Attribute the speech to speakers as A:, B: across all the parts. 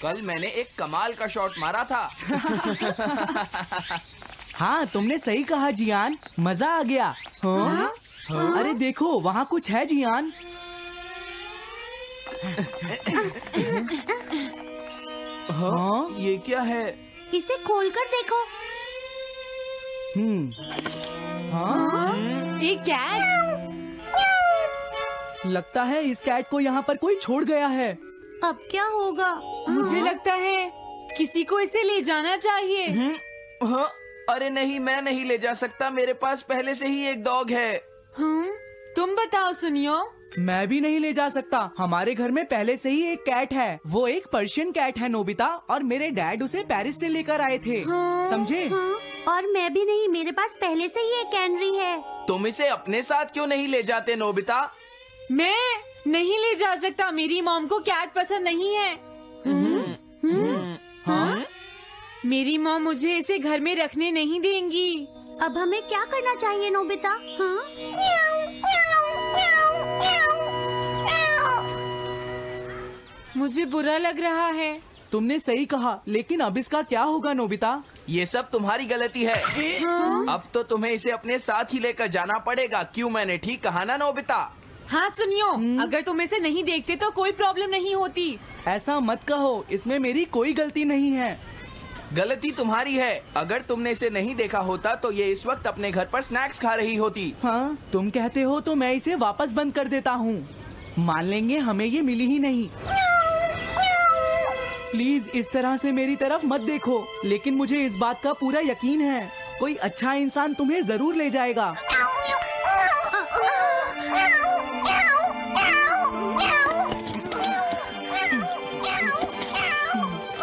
A: कल मैंने एक कमाल का शॉट मारा था।
B: हाँ, तुमने सही कहा जियान, मजा आ गया। हाँ? अरे देखो, वहाँ कुछ है जियान। हाँ?
A: ये क्या है?
C: इसे खोलकर देखो।
B: हाँ?
D: एक कैट।
B: लगता है इस कैट को यहाँ पर कोई छोड़ गया है।
C: अब क्या होगा?
D: मुझे लगता है किसी को इसे ले जाना चाहिए।
A: हाँ? अरे नहीं, मैं नहीं ले जा सकता, मेरे पास पहले से ही एक डॉग है।
D: तुम बताओ सुनियो।
B: मैं भी नहीं ले जा सकता, हमारे घर में पहले से ही एक कैट है। वो एक पर्शियन कैट है नोबिता, और मेरे डैड उसे पेरिस से लेकर आए थे। समझे?
C: और मैं भी नहीं, मेरे पास पहले से ही एक कैनरी है।
A: तुम इसे अपने साथ क्यों नहीं ले जाते नोबिता?
D: मैं नहीं ले जा सकता, मेरी मॉम को कैट पसंद नहीं है।
B: हाँ?
D: मेरी मॉम मुझे इसे घर में रखने नहीं देंगी।
C: अब हमें क्या करना चाहिए नोबिता? हाँ?
D: मुझे बुरा लग रहा है।
B: तुमने सही कहा, लेकिन अब इसका क्या होगा नोबिता?
A: ये सब तुम्हारी गलती है। अब तो तुम्हें इसे अपने साथ ही लेकर जाना पड़ेगा। क्यों, मैंने ठीक कहा ना नोबिता?
D: हाँ सुनियो, अगर तुम इसे नहीं देखते तो कोई प्रॉब्लम नहीं होती।
B: ऐसा मत कहो, इसमें मेरी कोई गलती नहीं है।
A: गलती तुम्हारी है। अगर तुमने इसे नहीं देखा होता तो ये इस वक्त अपने घर पर स्नैक्स खा रही होती।
B: हाँ, तुम कहते हो तो मैं इसे वापस बंद कर देता हूँ। मान लेंगे हमें ये मिली ही नहीं। प्लीज इस तरह से मेरी तरफ मत देखो, लेकिन मुझे इस बात का पूरा यकीन है, कोई अच्छा इंसान तुम्हें जरूर ले जाएगा।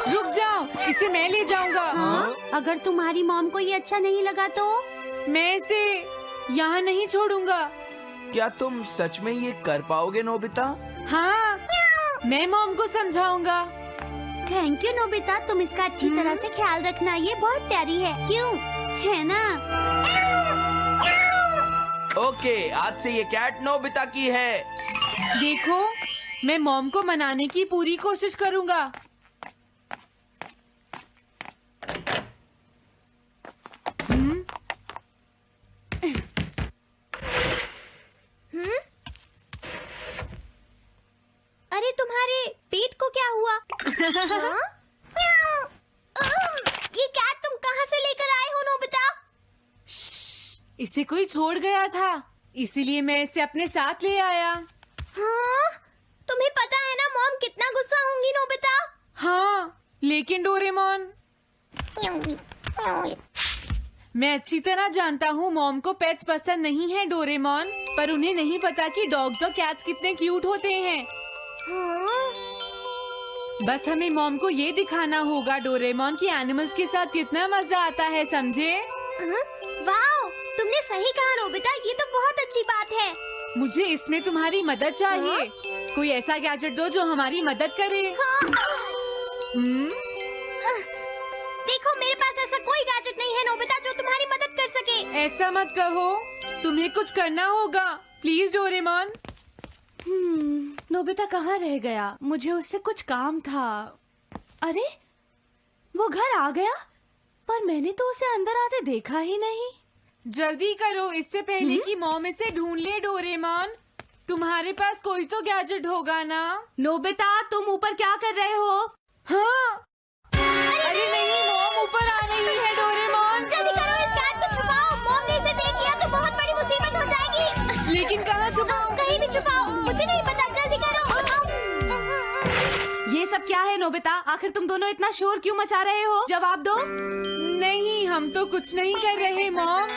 D: रुक जाओ, इसे मैं ले जाऊंगा।
C: अगर तुम्हारी मॉम को ये अच्छा नहीं लगा तो?
D: मैं इसे यहाँ नहीं छोड़ूंगा।
A: क्या तुम सच में ये कर पाओगे नोबिता?
D: हाँ, मैं मॉम को समझाऊंगा।
C: थैंक यू नोबिता, तुम इसका अच्छी तरह से ख्याल रखना, ये बहुत प्यारी है। क्यों, है ना?
A: ओके, आज से ये कैट नोबिता की है।
D: देखो, मैं मॉम को मनाने की पूरी कोशिश करूंगा।
C: अरे तुम्हारे पेट को क्या हुआ? हाँ? ये कैट तुम कहाँ से लेकर आए हो नोबिता?
D: इसे कोई छोड़ गया था, इसीलिए मैं इसे अपने साथ ले आया।
C: हाँ? तुम्हें पता है ना मॉम कितना गुस्सा होंगी नोबिता?
D: हाँ, लेकिन डोरेमोन, मैं अच्छी तरह जानता हूँ मॉम को पेट्स पसंद नहीं है डोरेमोन, पर उन्हें नहीं पता कि डॉग्स और कैट्स कितने क्यूट होते हैं।
C: हाँ?
D: बस हमें मॉम को ये दिखाना होगा डोरेमोन कि एनिमल्स के साथ कितना मजा आता है, समझे?
C: वाओ, तुमने सही कहा नोबिता, ये तो बहुत अच्छी बात है।
D: मुझे इसमें तुम्हारी मदद चाहिए। कोई ऐसा गैजेट दो जो हमारी मदद करे।
C: देखो, मेरे पास ऐसा कोई गैजेट नहीं है नोबिता जो तुम्हारी मदद कर सके।
D: ऐसा मत कहो, तुम्हें कुछ करना होगा, प्लीज डोरेमोन।
E: नोबिता कहाँ रह गया? मुझे उससे कुछ काम था। अरे, वो घर आ गया, पर मैंने तो उसे अंदर आते देखा ही नहीं।
D: जल्दी करो, इससे पहले कि मॉम इसे ढूंढ ले। डोरेमोन, तुम्हारे पास कोई तो गैजेट होगा ना?
E: नोबिता, तुम ऊपर क्या कर रहे हो?
D: हाँ? अरे नहीं, मॉम ऊपर आ रही है। डोरेमोन,
C: जल्दी करो, इस कैट को छुपाओ। मॉम ने इसे देख लिया तो बहुत बड़ी मुसीबत हो जाएगी।
D: लेकिन कहाँ छुपाऊं?
C: कहीं भी छुपाओ, मुझे नहीं पता, जल्दी करो।
E: ये सब क्या है नोबिता? आखिर तुम दोनों इतना शोर क्यों मचा रहे हो? जवाब दो।
D: नहीं, हम तो कुछ नहीं कर रहे मॉम।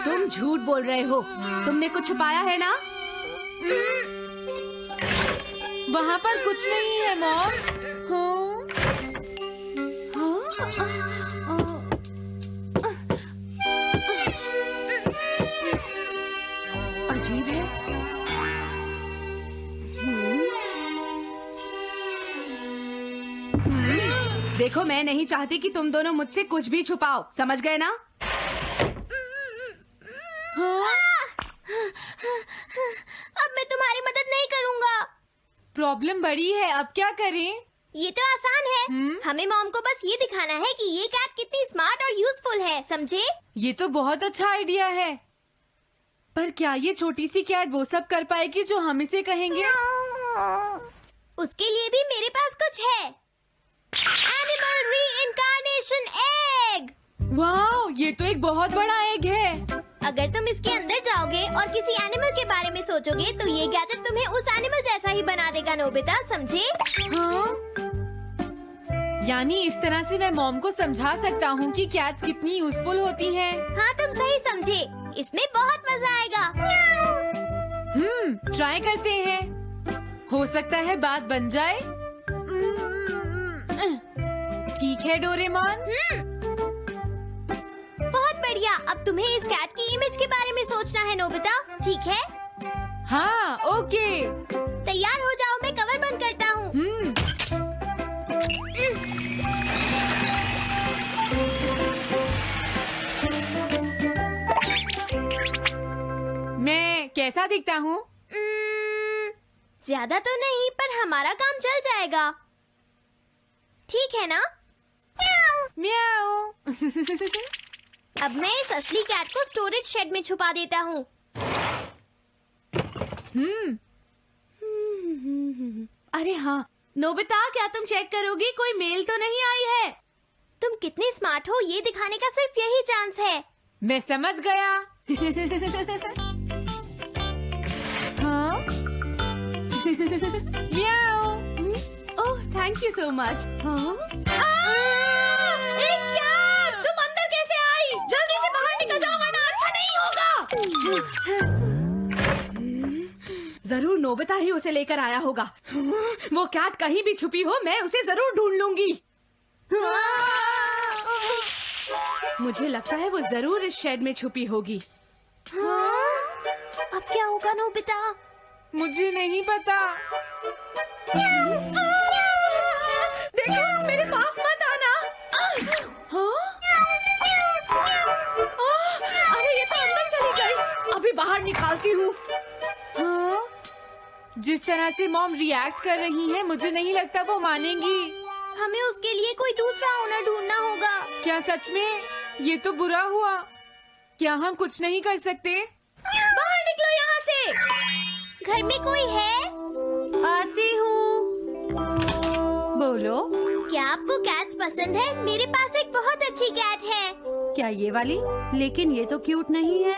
E: तुम झूठ बोल रहे हो, तुमने कुछ छुपाया है ना?
D: वहाँ पर कुछ नहीं है मॉम।
E: अजीब है। देखो, मैं नहीं चाहती कि तुम दोनों मुझसे कुछ भी छुपाओ, समझ गए ना?
C: अब मैं तुम्हारी मदद नहीं करूँगा।
D: प्रॉब्लम बड़ी है, अब क्या करें?
F: ये तो आसान है। हमें मॉम को बस ये दिखाना है कि ये कैट कितनी स्मार्ट और यूजफुल है, समझे?
D: ये तो बहुत अच्छा आइडिया है, पर क्या ये छोटी सी कैट वो सब कर पाएगी जो हम इसे कहेंगे?
F: उसके लिए भी मेरे पास कुछ है। Animal reincarnation egg.
D: वाह, ये तो एक बहुत बड़ा एग है।
F: अगर तुम इसके अंदर जाओगे और किसी एनिमल के बारे में सोचोगे तो ये गैजेट तुम्हें उस एनिमल जैसा ही बना देगा, नोबिता, समझे?
D: हाँ? यानी इस तरह से मैं मॉम को समझा सकता हूँ कि कैट्स कितनी यूजफुल होती हैं।
F: हाँ, तुम सही समझे। इसमें बहुत मजा आएगा।
D: ट्राई करते हैं। हो सकता है बात बन जाए। ठीक है डोरेमोन।
F: बहुत बढ़िया। अब तुम्हें इस कैट की इमेज के बारे में सोचना है, नोबिता, ठीक है?
D: हाँ, ओके।
F: तैयार हो जाओ, मैं कवर बंद करता हूँ।
D: मैं कैसा दिखता हूँ?
F: ज्यादा तो नहीं, पर हमारा काम चल जाएगा, ठीक है ना?
D: म्याऊ।
F: अब मैं इस असली कैट को स्टोरेज शेड में छुपा देता हूँ।
E: अरे हाँ, नोबिता, क्या तुम चेक करोगी कोई मेल तो नहीं आई है?
F: तुम कितने स्मार्ट हो ये दिखाने का सिर्फ यही चांस है।
D: मैं समझ गया। हाँ? म्याऊ।
E: ओह, थैंक यू सो मच। हाँ? तुम अंदर कैसे आई? जल्दी से बाहर निकल जाओ वरना अच्छा नहीं होगा। जरूर नोबिता ही उसे लेकर आया होगा। वो कैट कहीं भी छुपी हो, मैं उसे जरूर ढूंढ लूंगी। मुझे लगता है वो जरूर इस शेड में छुपी होगी।
F: अब क्या होगा, नोबिता?
D: मुझे नहीं पता।
E: देखो, मेरे पास मत आना। हाँ? अरे ये तो अंदर चली गई। अभी बाहर निकालती हूँ।
D: हाँ? जिस तरह से मॉम रिएक्ट कर रही है, मुझे नहीं लगता वो मानेंगी।
F: हमें उसके लिए कोई दूसरा ओनर ढूंढना होगा।
D: क्या सच में? ये तो बुरा हुआ। क्या हम कुछ नहीं कर सकते?
F: बाहर निकलो यहाँ से। घर में कोई है?
C: आती हूँ। बोलो,
F: क्या आपको कैट्स पसंद है? मेरे पास एक बहुत अच्छी कैट है।
C: क्या ये वाली? लेकिन ये तो क्यूट नहीं है।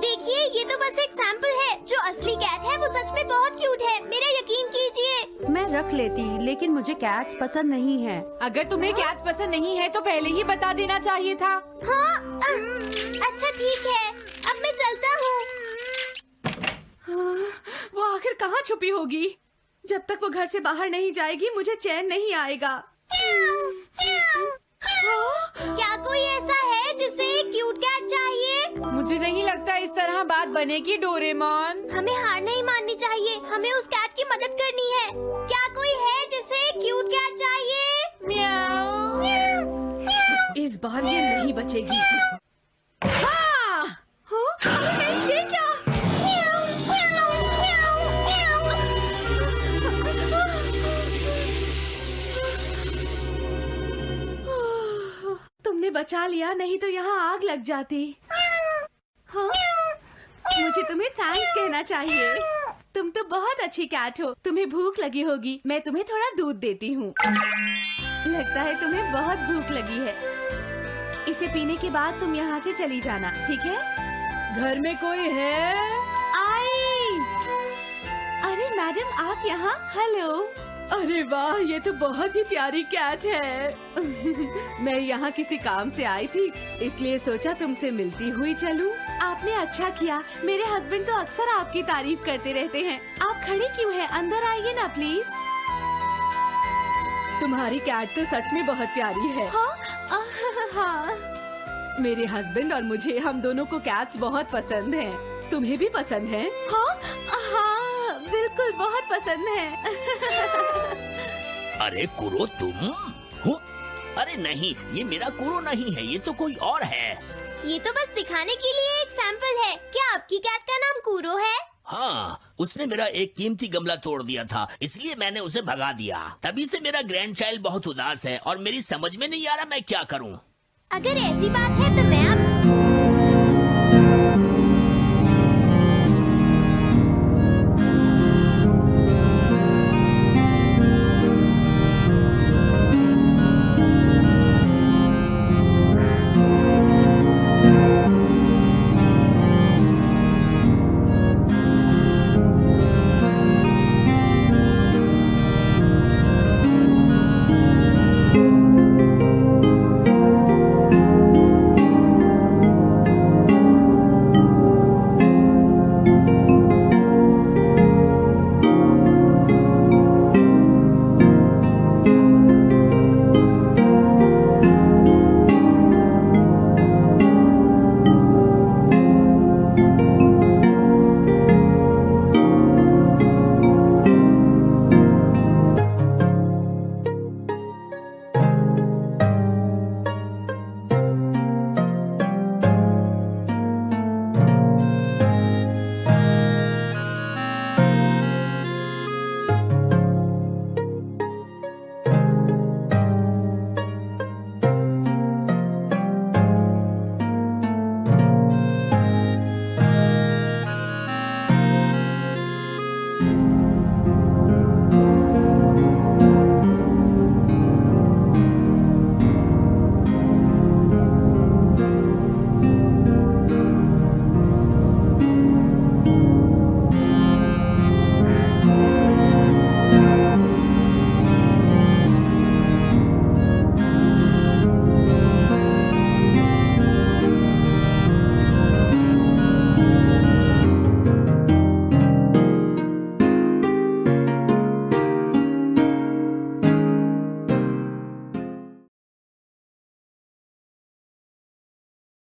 F: देखिए, ये तो बस एक सैंपल है। जो असली कैट है वो सच में बहुत क्यूट है, मेरा यकीन कीजिए।
C: मैं रख लेती, लेकिन मुझे कैट्स पसंद नहीं है।
D: अगर तुम्हें कैट्स पसंद नहीं है तो पहले ही बता देना चाहिए था।
F: हाँ, अच्छा ठीक है, अब मैं चलता हूँ।
E: वो आखिर कहाँ छुपी होगी? जब तक वो घर से बाहर नहीं जाएगी मुझे चैन नहीं आएगा।
F: क्या कोई ऐसा है जिसे एक क्यूट कैट चाहिए?
D: मुझे नहीं लगता इस तरह बात बनेगी डोरेमोन।
F: हमें हार नहीं माननी चाहिए, हमें उस कैट की मदद करनी है। क्या कोई है जिसे एक क्यूट कैट चाहिए?
D: म्याऊ।
E: इस बार ये नहीं बचेगी। हाँ! नहीं, ये क्या? तुमने बचा लिया, नहीं तो यहाँ आग लग जाती। हाँ? मुझे तुम्हें थैंक्स कहना चाहिए। तुम तो बहुत अच्छी कैट हो। तुम्हें भूख लगी होगी, मैं तुम्हें थोड़ा दूध देती हूँ। लगता है तुम्हें बहुत भूख लगी है। इसे पीने के बाद तुम यहाँ से चली जाना, ठीक है? घर में कोई है? आई! अरे मैडम, आप यहाँ? हेलो। अरे वाह, ये तो बहुत ही प्यारी कैट है। मैं यहाँ किसी काम से आई थी, इसलिए सोचा तुमसे मिलती हुई चलूं। आपने अच्छा किया। मेरे हस्बैंड तो अक्सर आपकी तारीफ करते रहते हैं। आप खड़ी क्यों हैं? अंदर आइए ना प्लीज। तुम्हारी कैट तो सच में बहुत प्यारी है। हाँ? हाँ। मेरे हस्बैंड और मुझे, हम दोनों को कैट्स बहुत पसंद हैं। तुम्हें भी पसंद है? हाँ, हाँ, बिल्कुल बहुत पसंद है।
G: अरे कुरो, तुम हो? अरे नहीं, ये मेरा कुरो नहीं है, ये तो कोई और है।
F: ये तो बस दिखाने के लिए एक सैंपल है। क्या आपकी कैट का नाम कूरो है?
G: हाँ, उसने मेरा एक कीमती गमला तोड़ दिया था, इसलिए मैंने उसे भगा दिया। तभी से मेरा ग्रैंड चाइल्ड बहुत उदास है और मेरी समझ में नहीं आ रहा मैं क्या करूं।
F: अगर ऐसी बात है तो मैं आप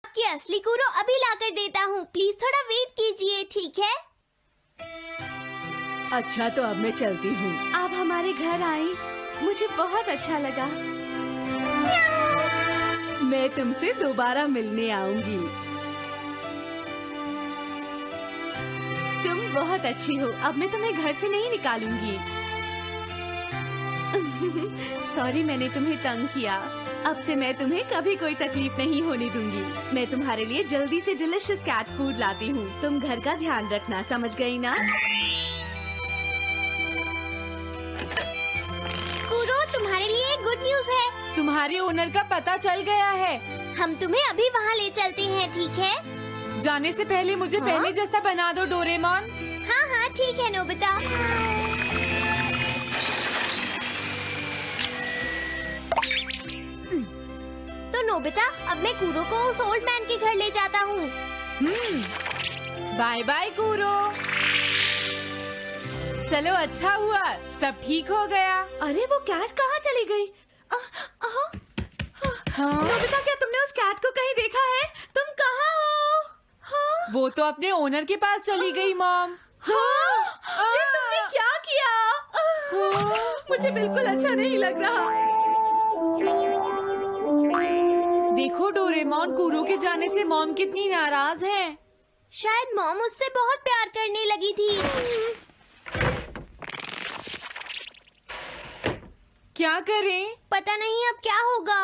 F: आपकी असली कूरो अभी लाकर देता हूँ। प्लीज थोड़ा वेट कीजिए, ठीक है?
E: अच्छा तो अब मैं चलती हूँ। आप हमारे घर आई, मुझे बहुत अच्छा लगा। मैं तुमसे दोबारा मिलने आऊंगी। तुम बहुत अच्छी हो। अब मैं तुम्हें घर से नहीं निकालूंगी। सॉरी मैंने तुम्हें तंग किया। अब से मैं तुम्हें कभी कोई तकलीफ नहीं होने दूंगी। मैं तुम्हारे लिए जल्दी से डिलिशियस कैट फूड लाती हूँ। तुम घर का ध्यान रखना, समझ गई ना?
F: कूरो, तुम्हारे लिए गुड न्यूज है।
D: तुम्हारे ओनर का पता चल गया है।
F: हम तुम्हें अभी वहाँ ले चलते हैं, ठीक है?
D: जाने से पहले मुझे पहले जैसा बना दो डोरेमोन।
F: हाँ हाँ ठीक है नोबिता। तो नोबिता, अब मैं कूरो को उस ओल्ड मैन के घर ले जाता हूँ।
D: बाय बाय कूरो। चलो अच्छा हुआ, सब ठीक हो गया।
E: अरे वो कैट कहाँ चली गई? नोबिता, क्या तुमने उस कैट को कहीं देखा है? तुम कहाँ हो? हाँ?
D: वो तो अपने ओनर के पास चली गई मॉम।
E: हाँ? ये तुमने क्या किया? मुझे बिल्कुल अच्छा नहीं लग रहा।
D: देखो डोरेमोन, कूरो के जाने से मॉम कितनी नाराज हैं।
F: शायद मॉम उससे बहुत प्यार करने लगी थी।
D: क्या करें?
F: पता नहीं अब क्या होगा।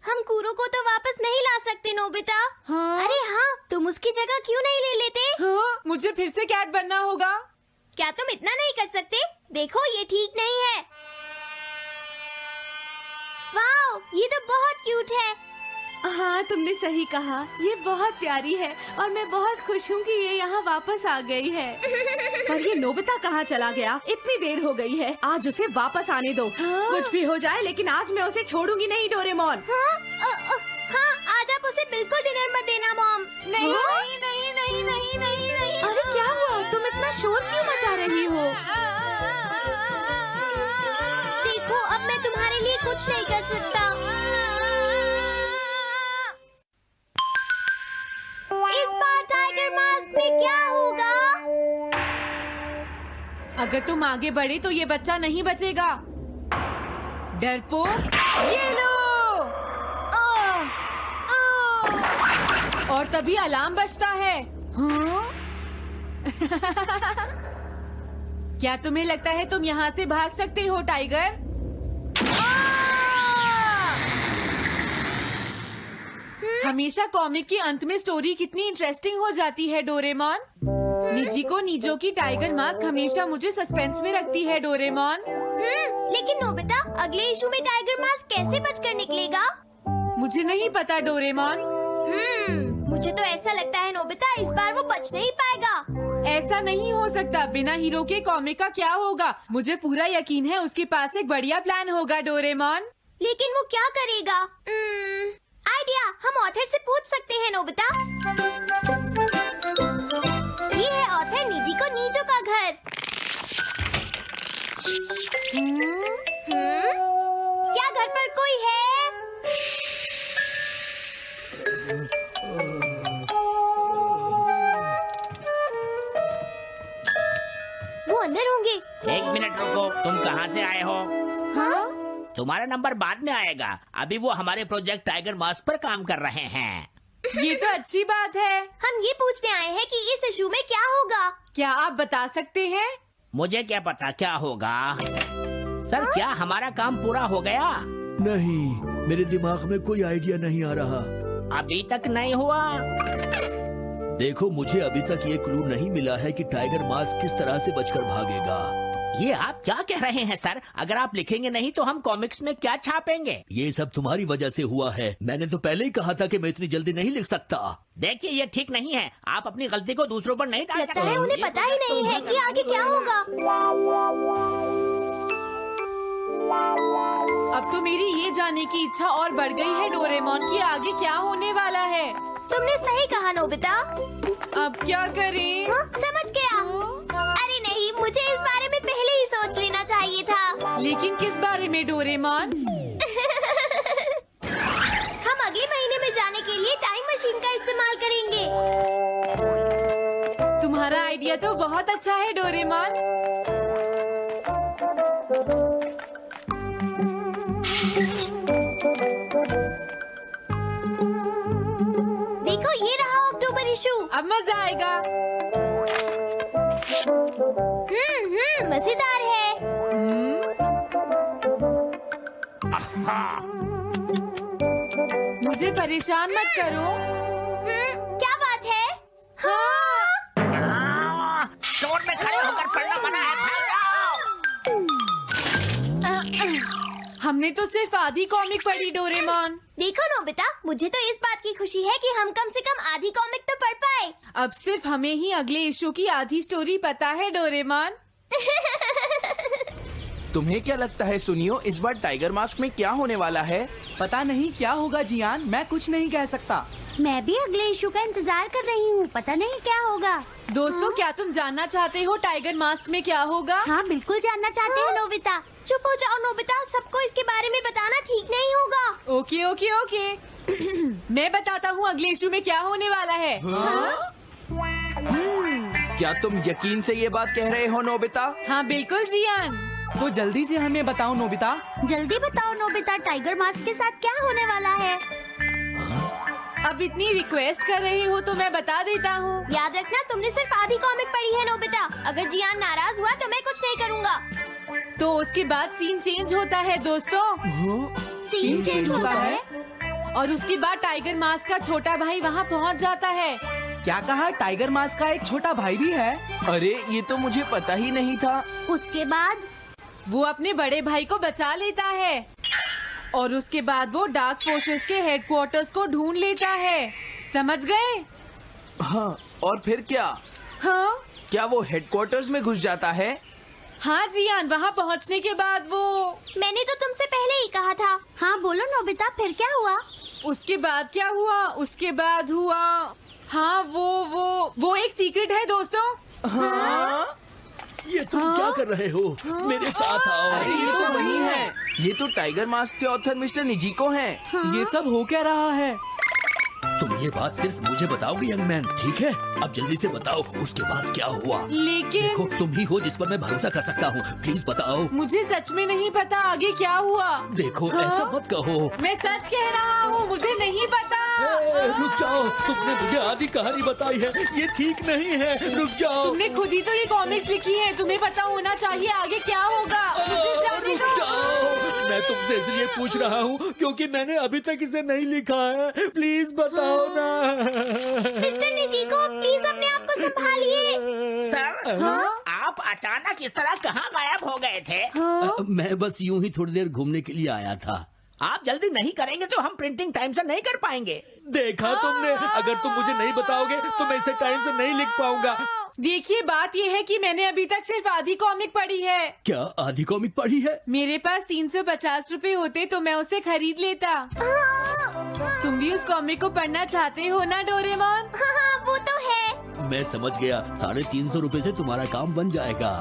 F: हम कूरो को तो वापस नहीं ला सकते नोबिता।
D: हाँ?
F: अरे हाँ, तुम उसकी जगह क्यों नहीं ले लेते?
D: हाँ? मुझे फिर से कैट बनना होगा।
F: क्या तुम इतना नहीं कर सकते? देखो ये ठीक नहीं है। वाओ, ये तो बहुत क्यूट है।
E: हाँ तुमने सही कहा, ये बहुत प्यारी है और मैं बहुत खुश हूँ कि ये यहाँ वापस आ गई है। पर ये नोबिता कहाँ चला गया? इतनी देर हो गई है, आज उसे वापस आने दो।
D: हाँ?
E: कुछ भी हो जाए लेकिन आज मैं उसे छोड़ूंगी नहीं डोरेमोन।
F: हाँ, आज आप उसे बिल्कुल डिनर मत देना मॉम।
D: नहीं
E: हाँ?
D: नहीं नहीं नहीं नहीं नहीं नहीं।
E: अरे क्या हुआ? तुम इतना शोर क्यों मचा रही हो?
F: देखो अब मैं तुम्हारे लिए कुछ नहीं कर सकता। इस बार टाइगर मास्क में क्या होगा?
D: अगर तुम आगे बढ़े तो ये बच्चा नहीं बचेगा। डरपोक, ये लो। आह! आह! आह! आह! आह! आह! आह!
E: हाँ?
F: इस बार टाइगर मास्क में क्या होगा?
D: देखो तुम आगे बढ़े तो ये बच्चा नहीं बचेगा। क्या तुम्हें लगता है तुम यहाँ से भाग सकते हो टाइगर? हमेशा कॉमिक के अंत में स्टोरी कितनी इंटरेस्टिंग हो जाती है डोरेमोन। निजिको नीजो की टाइगर मास्क हमेशा मुझे सस्पेंस में रखती है डोरेमोन।
F: लेकिन नोबिता, अगले इशू में टाइगर मास्क कैसे बचकर निकलेगा?
D: मुझे नहीं पता डोरेमोन।
F: मुझे तो ऐसा लगता है नोबिता, इस बार वो बच नहीं पाएगा।
D: ऐसा नहीं हो सकता। बिना हीरो के कॉमिक का क्या होगा? मुझे पूरा यकीन है उसके पास एक बढ़िया प्लान होगा डोरेमोन।
F: लेकिन वो क्या करेगा? आइडिया, हम ऑथर से पूछ सकते हैं नोबिता। ये है ऑथर निजिको नीजो का घर। क्या घर पर कोई है? वो अंदर होंगे।
G: एक मिनट रुको, तुम कहाँ से आए हो?
F: हाँ?
G: तुम्हारा नंबर बाद में आएगा। अभी वो हमारे प्रोजेक्ट टाइगर मास्क पर काम कर रहे हैं।
D: ये तो अच्छी बात है।
F: हम ये पूछने आए हैं कि इस इशू में क्या होगा।
D: क्या आप बता सकते हैं?
G: मुझे क्या पता क्या होगा। सर, क्या हमारा काम पूरा हो गया?
H: नहीं, मेरे दिमाग में कोई आइडिया नहीं आ रहा।
G: अभी तक नहीं हुआ।
H: देखो, मुझे अभी तक ये क्लू नहीं मिला है कि टाइगर मास्क किस तरह से बचकर भागेगा।
G: ये आप क्या कह रहे हैं सर? अगर आप लिखेंगे नहीं तो हम कॉमिक्स में क्या छापेंगे?
H: ये सब तुम्हारी वजह से हुआ है। मैंने तो पहले ही कहा था कि मैं इतनी जल्दी नहीं लिख सकता।
G: देखिए, ये ठीक नहीं है। आप अपनी गलती को दूसरों पर नहीं डाल
F: लगता
G: सकते।
F: है उन्हें पता ही नहीं है कि आगे क्या होगा।
D: अब तो मेरी ये जानने की इच्छा और बढ़ गई है डोरेमोन कि आगे क्या होने वाला है।
F: तुमने सही कहा नोबिता।
D: अब क्या करें?
F: हाँ, समझ गया। अरे नहीं, मुझे इस बारे में पहले ही सोच लेना चाहिए था।
D: लेकिन किस बारे में डोरेमोन?
F: हम अगले महीने में जाने के लिए टाइम मशीन का इस्तेमाल करेंगे।
D: तुम्हारा आइडिया तो बहुत अच्छा है डोरेमोन।
F: देखो, ये रहा अक्टूबर इशू।
D: अब मजा आएगा।
F: मजेदार है।
D: मुझे परेशान मत करो।
F: क्या बात है?
G: हाँ! स्टोर में खड़े होकर पढ़ना मना है। भाग जाओ।
D: हमने तो सिर्फ आधी कॉमिक पढ़ी डोरेमोन।
F: देखो नोबिता, मुझे तो इस बात की खुशी है कि हम कम से कम आधी कॉमिक तो पढ़ पाए।
D: अब सिर्फ हमें ही अगले इशू की आधी स्टोरी पता है डोरेमोन।
A: तुम्हें क्या लगता है सुनियो, इस बार टाइगर मास्क में क्या होने वाला है?
B: पता नहीं क्या होगा जियान, मैं कुछ नहीं कह सकता।
C: मैं भी अगले इशू का इंतजार कर रही हूँ, पता नहीं क्या होगा।
D: दोस्तों, क्या तुम जानना चाहते हो टाइगर मास्क में क्या होगा?
C: हाँ, बिल्कुल जानना चाहते हैं नोबिता।
F: चुप हो जाओ नोबिता, सबको इसके बारे में बताना ठीक नहीं होगा।
D: Okay okay okay. मैं बताता हूँ अगले इशू में क्या होने वाला है।
A: क्या तुम यकीन से ये बात कह रहे हो नोबिता?
D: हाँ बिल्कुल जियान।
B: तो जल्दी से हमें बताओ नोबिता।
C: जल्दी बताओ नोबिता, टाइगर मास्क के साथ क्या होने वाला है?
D: अब इतनी रिक्वेस्ट कर रही हो तो मैं बता देता हूँ।
F: याद रखना, तुमने सिर्फ आधी कॉमिक पढ़ी है नोबिता। अगर जियान नाराज हुआ तो मैं कुछ नहीं करूँगा।
D: तो उसके बाद सीन चेंज होता है दोस्तों।
C: सीन चेंज होता है?
D: और उसके बाद टाइगर मास्क का छोटा भाई वहाँ पहुँच जाता है।
B: क्या कहा? टाइगर मास्क का एक छोटा भाई भी है?
A: अरे, ये तो मुझे पता ही नहीं था।
C: उसके बाद
D: वो अपने बड़े भाई को बचा लेता है और उसके बाद वो डार्क फोर्सेस के हेडक्वार्टर्स को ढूंढ लेता है। समझ गए?
A: हाँ, और फिर क्या?
D: हाँ
A: क्या वो हेडक्वार्टर्स में घुस जाता है?
D: हाँ जियान, वहाँ पहुँचने के बाद वो
F: मैंने तो तुमसे पहले ही कहा था।
C: हाँ बोलो नोबिता, फिर क्या हुआ?
D: उसके बाद क्या हुआ? उसके बाद हुआ, हाँ वो एक सीक्रेट है दोस्तों।
A: हाँ?
H: ये तुम क्या कर रहे हो? मेरे साथ आओ।
A: अरे, ये तो वही है। ये तो टाइगर मास्क के ऑथर मिस्टर निजिको हैं।
B: ये सब हो क्या रहा है?
H: तुम ये बात सिर्फ मुझे बताओगे यंग मैन, ठीक है? अब जल्दी से बताओ उसके बाद क्या हुआ।
D: लेकिन
H: देखो, तुम ही हो जिस पर मैं भरोसा कर सकता हूँ। प्लीज बताओ।
D: मुझे सच में नहीं पता आगे क्या हुआ।
H: देखो,
D: हाँ?
H: ऐसा मत कहो।
D: मैं सच कह रहा हूँ, मुझे नहीं पता।
H: रुक जाओ, तुमने मुझे आधी कहानी बताई है, ये ठीक नहीं है, रुक जाओ।
D: तुमने खुद ही तो ये कॉमिक्स लिखी है, तुम्हें पता होना चाहिए आगे क्या होगा। मुझे जाने
H: रुक
D: दो।
H: जाओ, मैं तुमसे इसलिए पूछ रहा हूँ क्योंकि मैंने अभी तक इसे नहीं लिखा है, प्लीज बताओ ना।
F: मिस्टर निजीको, प्लीज अपने आप को संभालिए।
G: सर, आप अचानक इस तरह कहाँ गायब हो गए थे?
H: मैं बस यूं ही थोड़ी देर घूमने के लिए आया था।
G: आप जल्दी नहीं करेंगे तो हम प्रिंटिंग टाइम से नहीं कर पाएंगे।
H: देखा तुमने, अगर तुम मुझे नहीं बताओगे तो मैं इसे टाइम से नहीं लिख पाऊंगा।
D: देखिए, बात ये है कि मैंने अभी तक सिर्फ आधी कॉमिक पढ़ी है।
H: क्या आधी कॉमिक पढ़ी है?
D: मेरे पास 350 रुपए होते तो मैं उसे खरीद लेता। तुम भी उस कॉमिक को पढ़ना चाहते हो ना डोरेमोन?
F: हाँ, वो तो है।
H: मैं समझ गया, 350 रुपए से तुम्हारा काम बन जाएगा।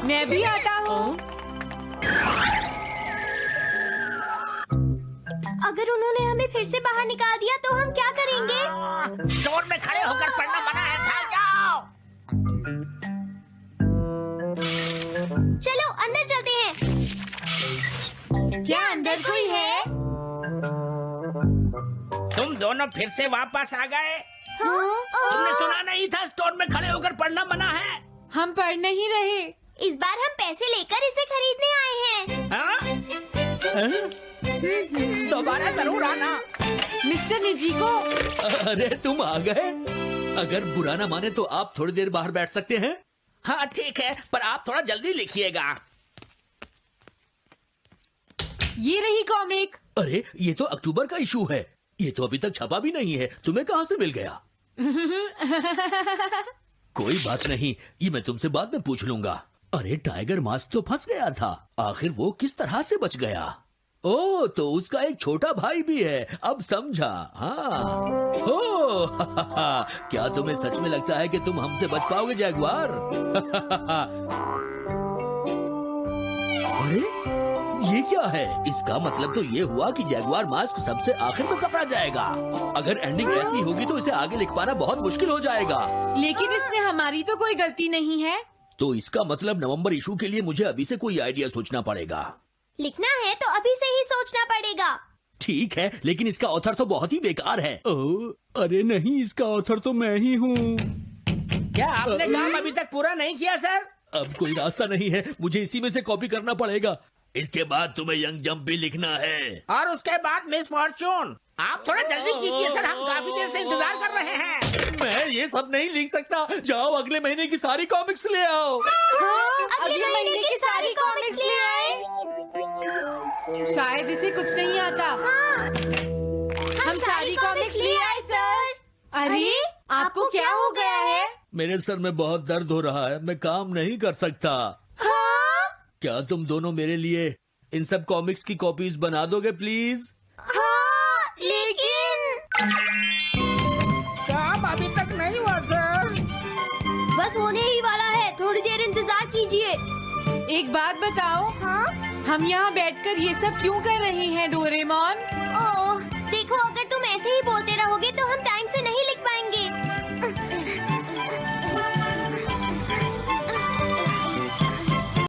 D: मैं भी आता हूँ।
F: अगर उन्होंने हमें फिर से बाहर निकाल दिया तो हम क्या करेंगे?
G: स्टोर में खड़े होकर पढ़ना मना है, भाग जाओ।
F: चलो अंदर चलते हैं।
D: क्या अंदर कोई है?
G: तुम दोनों फिर से वापस आ गए। तुमने सुना नहीं था स्टोर में खड़े होकर पढ़ना मना है?
D: हम पढ़ नहीं रहे।
F: इस बार हम पैसे लेकर इसे खरीदने आए हैं।
G: हाँ? दोबारा जरूर आना।
D: मिस्टर निजीको,
H: अरे तुम आ गए। अगर बुरा ना माने तो आप थोड़ी देर बाहर बैठ सकते हैं।
G: हाँ ठीक है, पर आप थोड़ा जल्दी लिखिएगा।
D: ये रही कॉमिक।
H: अरे ये तो अक्टूबर का इशू है, ये तो अभी तक छपा भी नहीं है, तुम्हें कहाँ से मिल गया? कोई बात नहीं, ये मैं तुमसे बाद में पूछ लूंगा। अरे टाइगर मास्क तो फंस गया था, आखिर वो किस तरह से बच गया? ओ, तो उसका एक छोटा भाई भी है, अब समझा। हाँ, ओ, क्या तुम्हें सच में लगता है कि तुम हमसे बच पाओगे जैगुआर? अरे ये क्या है? इसका मतलब तो ये हुआ कि जैगुआर मास्क सबसे आखिर में पकड़ा जाएगा। अगर एंडिंग ऐसी होगी तो इसे आगे लिख पाना बहुत मुश्किल हो जाएगा।
D: लेकिन इसमें हमारी तो कोई गलती नहीं है।
H: तो इसका मतलब नवंबर इशू के लिए मुझे अभी से कोई आइडिया सोचना पड़ेगा।
F: लिखना है तो अभी से ही सोचना पड़ेगा।
H: ठीक है, लेकिन इसका ऑथर तो बहुत ही बेकार है। अरे नहीं, इसका ऑथर तो मैं ही हूँ।
G: क्या आपने काम अभी तक पूरा नहीं किया सर?
H: अब कोई रास्ता नहीं है, मुझे इसी में से कॉपी करना पड़ेगा। इसके बाद तुम्हें यंग जंप भी लिखना है,
G: और उसके बाद मिस फॉर्चून। आप थोड़ा जल्दी कीजिए सर, हम काफी देर से इंतजार कर रहे हैं।
H: मैं ये सब नहीं लिख सकता। जाओ अगले महीने की सारी कॉमिक्स ले आओ।
D: अगले महीने की सारी कॉमिक्स ले आए। शायद इसे कुछ नहीं आता। हम सारी कॉमिक्स ले आए सर। अरे आपको क्या हो गया है?
H: मेरे सर में बहुत दर्द हो रहा है, मैं काम नहीं कर सकता। क्या तुम दोनों मेरे लिए इन सब कॉमिक्स की कॉपीज बना दोगे प्लीज?
F: लेकिन
G: काम अभी तक नहीं हुआ सर।
F: बस होने ही वाला है, थोड़ी देर इंतजार कीजिए।
D: एक बात बताओ, हम यहाँ बैठकर ये सब क्यों कर रहे हैं डोरेमोन?
F: ओह, देखो अगर